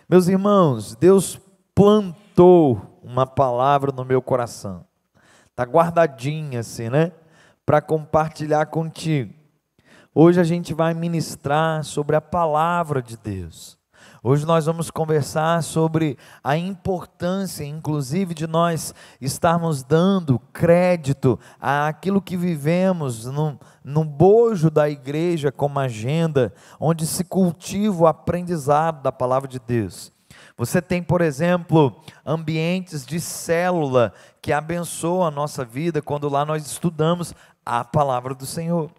Meus irmãos, Deus plantou uma palavra no meu coração. Está guardadinha assim, né? Para compartilhar contigo. Hoje a gente vai ministrar sobre a palavra de Deus. Hoje nós vamos conversar sobre a importância, inclusive, de nós estarmos dando crédito àquilo que vivemos no bojo da igreja como agenda, onde se cultiva o aprendizado da palavra de Deus. Você tem, por exemplo, ambientes de célula que abençoam a nossa vida quando lá nós estudamos a palavra do Senhor.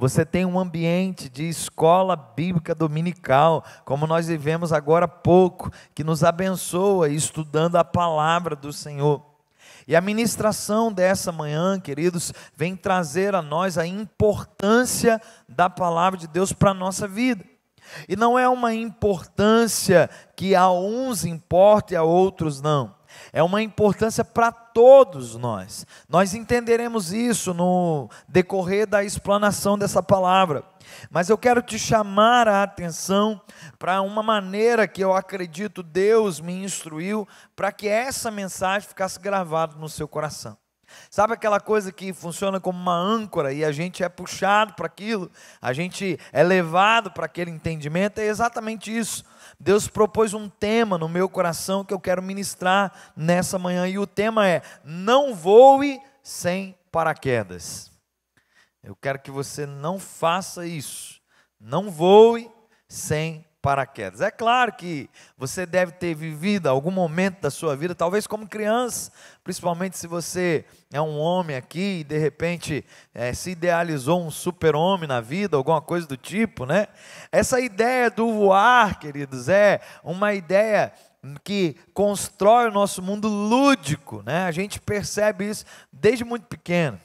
Você tem um ambiente de escola bíblica dominical, como nós vivemos agora há pouco, que nos abençoa estudando a palavra do Senhor. E a ministração dessa manhã, queridos, vem trazer a nós a importância da palavra de Deus para a nossa vida. E não é uma importância que a uns importa e a outros não. É uma importância para todos nós. Nós entenderemos isso no decorrer da explanação dessa palavra. Mas eu quero te chamar a atenção para uma maneira que eu acredito Deus me instruiu para que essa mensagem ficasse gravada no seu coração. Sabe aquela coisa que funciona como uma âncora e a gente é puxado para aquilo, a gente é levado para aquele entendimento? É exatamente isso. Deus propôs um tema no meu coração que eu quero ministrar nessa manhã, e o tema é: não voe sem paraquedas. Eu quero que você não faça isso, não voe sem paraquedas. É claro que você deve ter vivido algum momento da sua vida, talvez como criança, principalmente se você é um homem aqui e de repente se idealizou um super-homem na vida, alguma coisa do tipo, né? Essa ideia do voar, queridos, é uma ideia que constrói o nosso mundo lúdico, né? A gente percebe isso desde muito pequeno.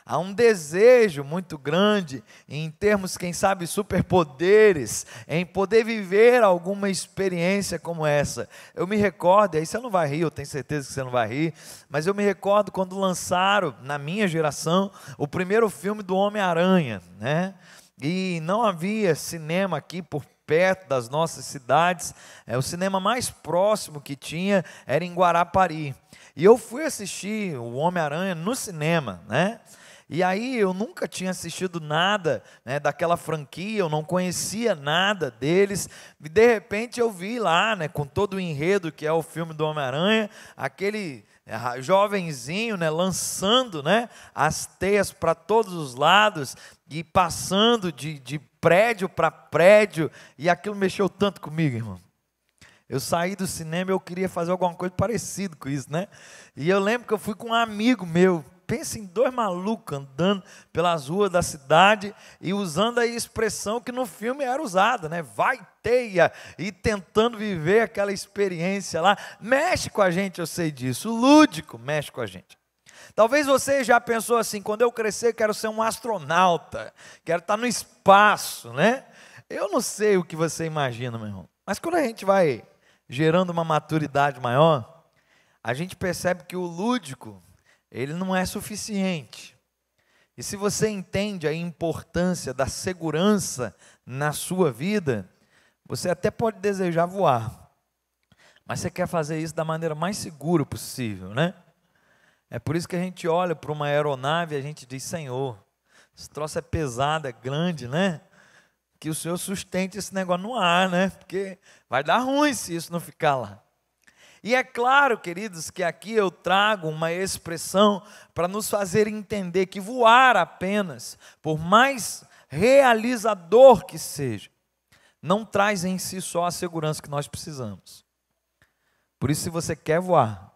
Há um desejo muito grande, em termos, quem sabe, superpoderes, em poder viver alguma experiência como essa. Eu me recordo, aí você não vai rir, eu tenho certeza que você não vai rir, mas eu me recordo quando lançaram, na minha geração, o primeiro filme do Homem-Aranha, né? E não havia cinema aqui por perto das nossas cidades, o cinema mais próximo que tinha era em Guarapari. E eu fui assistir o Homem-Aranha no cinema, né? E aí eu nunca tinha assistido nada, né, daquela franquia, eu não conhecia nada deles, e de repente eu vi lá, né, com todo o enredo que é o filme do Homem-Aranha, aquele jovenzinho, né, lançando, né, as teias para todos os lados, e passando de prédio para prédio, e aquilo mexeu tanto comigo, irmão. Eu saí do cinema e eu queria fazer alguma coisa parecida com isso, né? E eu lembro que eu fui com um amigo meu. Pensa em dois malucos andando pelas ruas da cidade e usando a expressão que no filme era usada, né? Vai teia, e tentando viver aquela experiência lá. Mexe com a gente, eu sei disso. O lúdico mexe com a gente. Talvez você já pensou assim: quando eu crescer quero ser um astronauta, quero estar no espaço, né? Eu não sei o que você imagina, meu irmão. Mas quando a gente vai gerando uma maturidade maior, a gente percebe que o lúdico, ele não é suficiente. E se você entende a importância da segurança na sua vida, você até pode desejar voar, mas você quer fazer isso da maneira mais segura possível, né? É por isso que a gente olha para uma aeronave e a gente diz: Senhor, esse troço é pesado, é grande, né? Que o Senhor sustente esse negócio no ar, né? Porque vai dar ruim se isso não ficar lá. E é claro, queridos, que aqui eu trago uma expressão para nos fazer entender que voar apenas, por mais realizador que seja, não traz em si só a segurança que nós precisamos. Por isso, se você quer voar,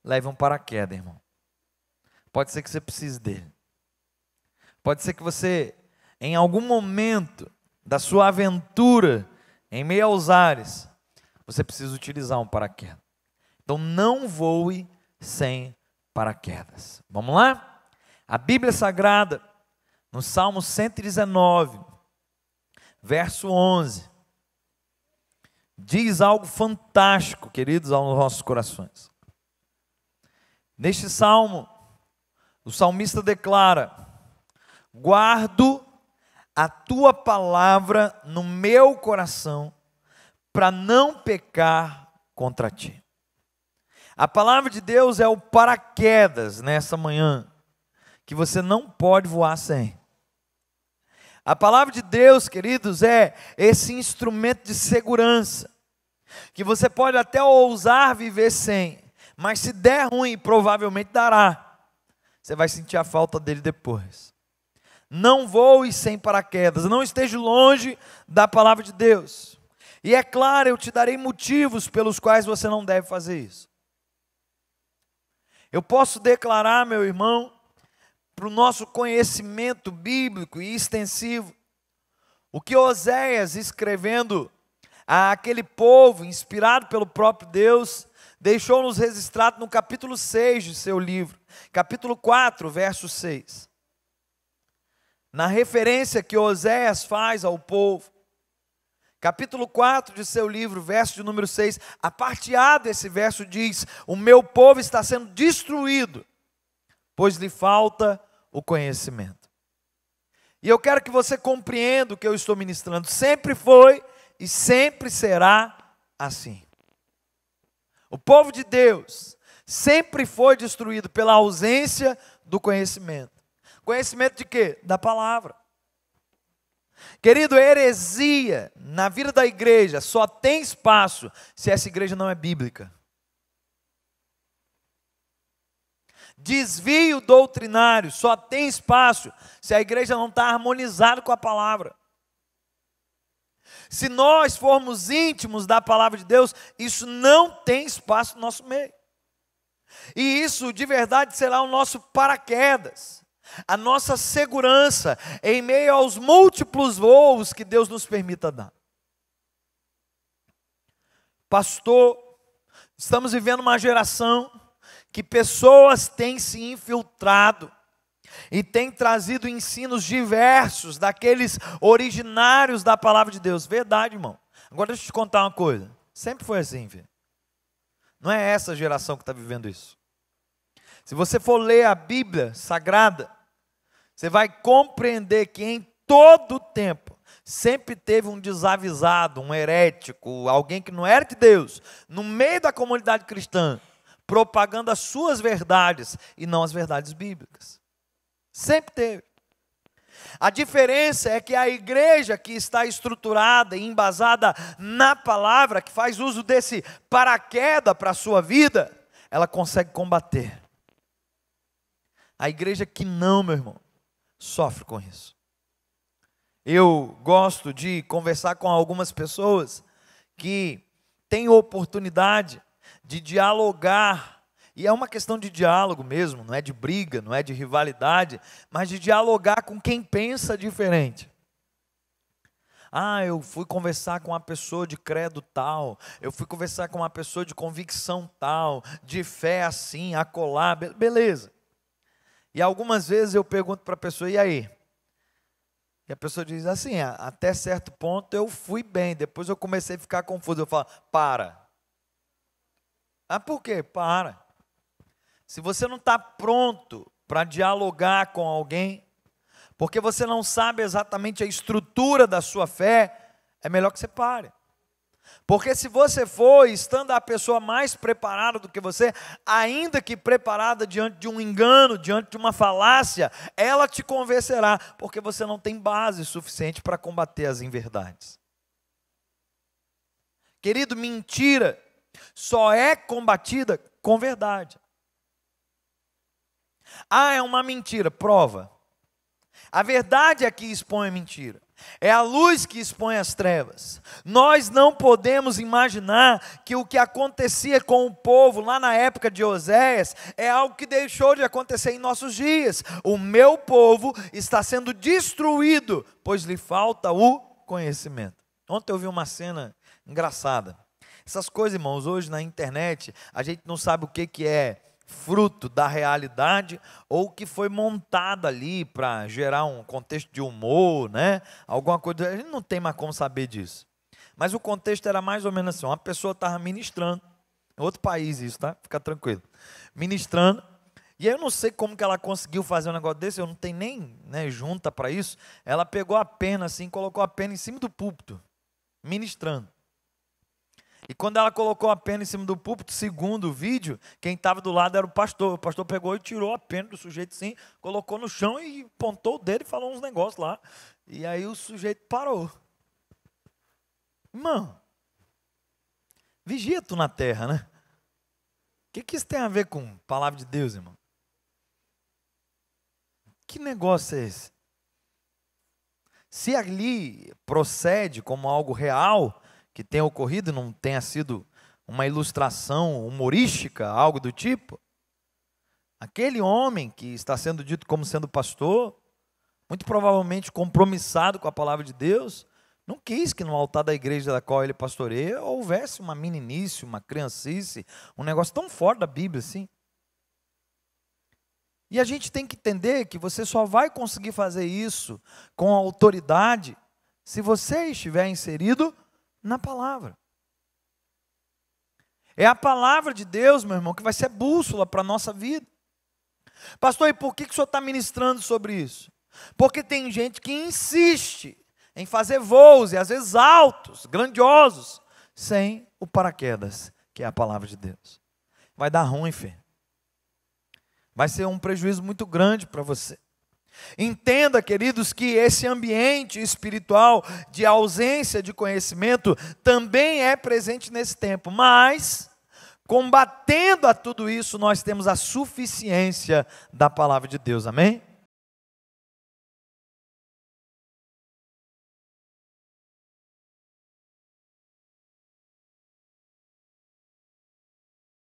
leve um paraquedas, irmão. Pode ser que você precise dele. Pode ser que você, em algum momento da sua aventura, em meio aos ares, você precisa utilizar um paraquedas. Então não voe sem paraquedas. Vamos lá? A Bíblia Sagrada, no Salmo 119, verso 11, diz algo fantástico, queridos, aos nossos corações. Neste salmo, o salmista declara: guardo a tua palavra no meu coração, para não pecar contra ti. A palavra de Deus é o paraquedas nessa manhã, que você não pode voar sem. A palavra de Deus, queridos, é esse instrumento de segurança, que você pode até ousar viver sem, mas se der ruim, provavelmente dará. Você vai sentir a falta dele depois. Não voe sem paraquedas, não esteja longe da palavra de Deus. E é claro, eu te darei motivos pelos quais você não deve fazer isso. Eu posso declarar, meu irmão, para o nosso conhecimento bíblico e extensivo, o que Oséias, escrevendo àquele povo, inspirado pelo próprio Deus, deixou-nos registrado no capítulo 6 de seu livro, capítulo 4, verso 6. Na referência que Oséias faz ao povo, capítulo 4 de seu livro, verso de número 6, a parte A desse verso diz: o meu povo está sendo destruído, pois lhe falta o conhecimento. E eu quero que você compreenda o que eu estou ministrando. Sempre foi e sempre será assim. O povo de Deus sempre foi destruído pela ausência do conhecimento. Conhecimento de quê? Da palavra. Querido, heresia na vida da igreja só tem espaço se essa igreja não é bíblica. Desvio doutrinário só tem espaço se a igreja não está harmonizada com a palavra. Se nós formos íntimos da palavra de Deus, isso não tem espaço no nosso meio. E isso de verdade será o nosso paraquedas, a nossa segurança em meio aos múltiplos voos que Deus nos permita dar. Pastor, estamos vivendo uma geração que pessoas têm se infiltrado e têm trazido ensinos diversos daqueles originários da palavra de Deus. Verdade, irmão. Agora deixa eu te contar uma coisa. Sempre foi assim, filho. Não é essa geração que está vivendo isso. Se você for ler a Bíblia Sagrada, você vai compreender que em todo o tempo sempre teve um desavisado, um herético, alguém que não era de Deus, no meio da comunidade cristã, propagando as suas verdades e não as verdades bíblicas. Sempre teve. A diferença é que a igreja que está estruturada e embasada na palavra, que faz uso desse paraquedas para a sua vida, ela consegue combater. A igreja que não, meu irmão, sofre com isso. Eu gosto de conversar com algumas pessoas que têm oportunidade de dialogar, e é uma questão de diálogo mesmo, não é de briga, não é de rivalidade, mas de dialogar com quem pensa diferente. Eu fui conversar com uma pessoa de credo tal, eu fui conversar com uma pessoa de convicção tal, de fé assim, acolá, beleza. E algumas vezes eu pergunto para a pessoa, e aí? E a pessoa diz assim, até certo ponto eu fui bem, depois eu comecei a ficar confuso, eu falo, para. Por quê? Para. Se você não está pronto para dialogar com alguém, porque você não sabe exatamente a estrutura da sua fé, é melhor que você pare. Porque se você for, estando a pessoa mais preparada do que você, ainda que preparada diante de um engano, diante de uma falácia, ela te convencerá, porque você não tem base suficiente para combater as inverdades. Querido, mentira só é combatida com verdade. É uma mentira, prova. A verdade é que expõe a mentira. É a luz que expõe as trevas. Nós não podemos imaginar que o que acontecia com o povo lá na época de Oséias é algo que deixou de acontecer em nossos dias. O meu povo está sendo destruído, pois lhe falta o conhecimento. Ontem eu vi uma cena engraçada. Essas coisas, irmãos, hoje na internet, a gente não sabe o que é fruto da realidade ou que foi montado ali para gerar um contexto de humor, né? Alguma coisa, a gente não tem mais como saber disso. Mas o contexto era mais ou menos assim, uma pessoa estava ministrando, outro país isso, tá? Fica tranquilo. Ministrando, e eu não sei como que ela conseguiu fazer um negócio desse, eu não tenho nem, junta para isso. Ela pegou a pena assim, colocou a pena em cima do púlpito, ministrando. E quando ela colocou a pena em cima do púlpito, segundo o vídeo, quem estava do lado era o pastor. O pastor pegou e tirou a pena do sujeito assim, colocou no chão e apontou o dedo e falou uns negócios lá. E aí o sujeito parou. Irmão, vigia tu na terra, né? O que isso tem a ver com a palavra de Deus, irmão? Que negócio é esse? Se ali procede como algo real, que tenha ocorrido, não tenha sido uma ilustração humorística, algo do tipo, aquele homem que está sendo dito como sendo pastor, muito provavelmente compromissado com a palavra de Deus, não quis que no altar da igreja da qual ele pastoreia houvesse uma meninice, uma criancice, um negócio tão forte da Bíblia assim. E a gente tem que entender que você só vai conseguir fazer isso com autoridade se você estiver inserido na palavra. É a palavra de Deus, meu irmão, que vai ser bússola para a nossa vida. Pastor, e por que o senhor está ministrando sobre isso? Porque tem gente que insiste em fazer voos, e às vezes altos, grandiosos, sem o paraquedas, que é a palavra de Deus. Vai dar ruim, filho. Vai ser um prejuízo muito grande para você. Entenda, queridos, que esse ambiente espiritual de ausência de conhecimento também é presente nesse tempo, mas combatendo a tudo isso, nós temos a suficiência da palavra de Deus, amém?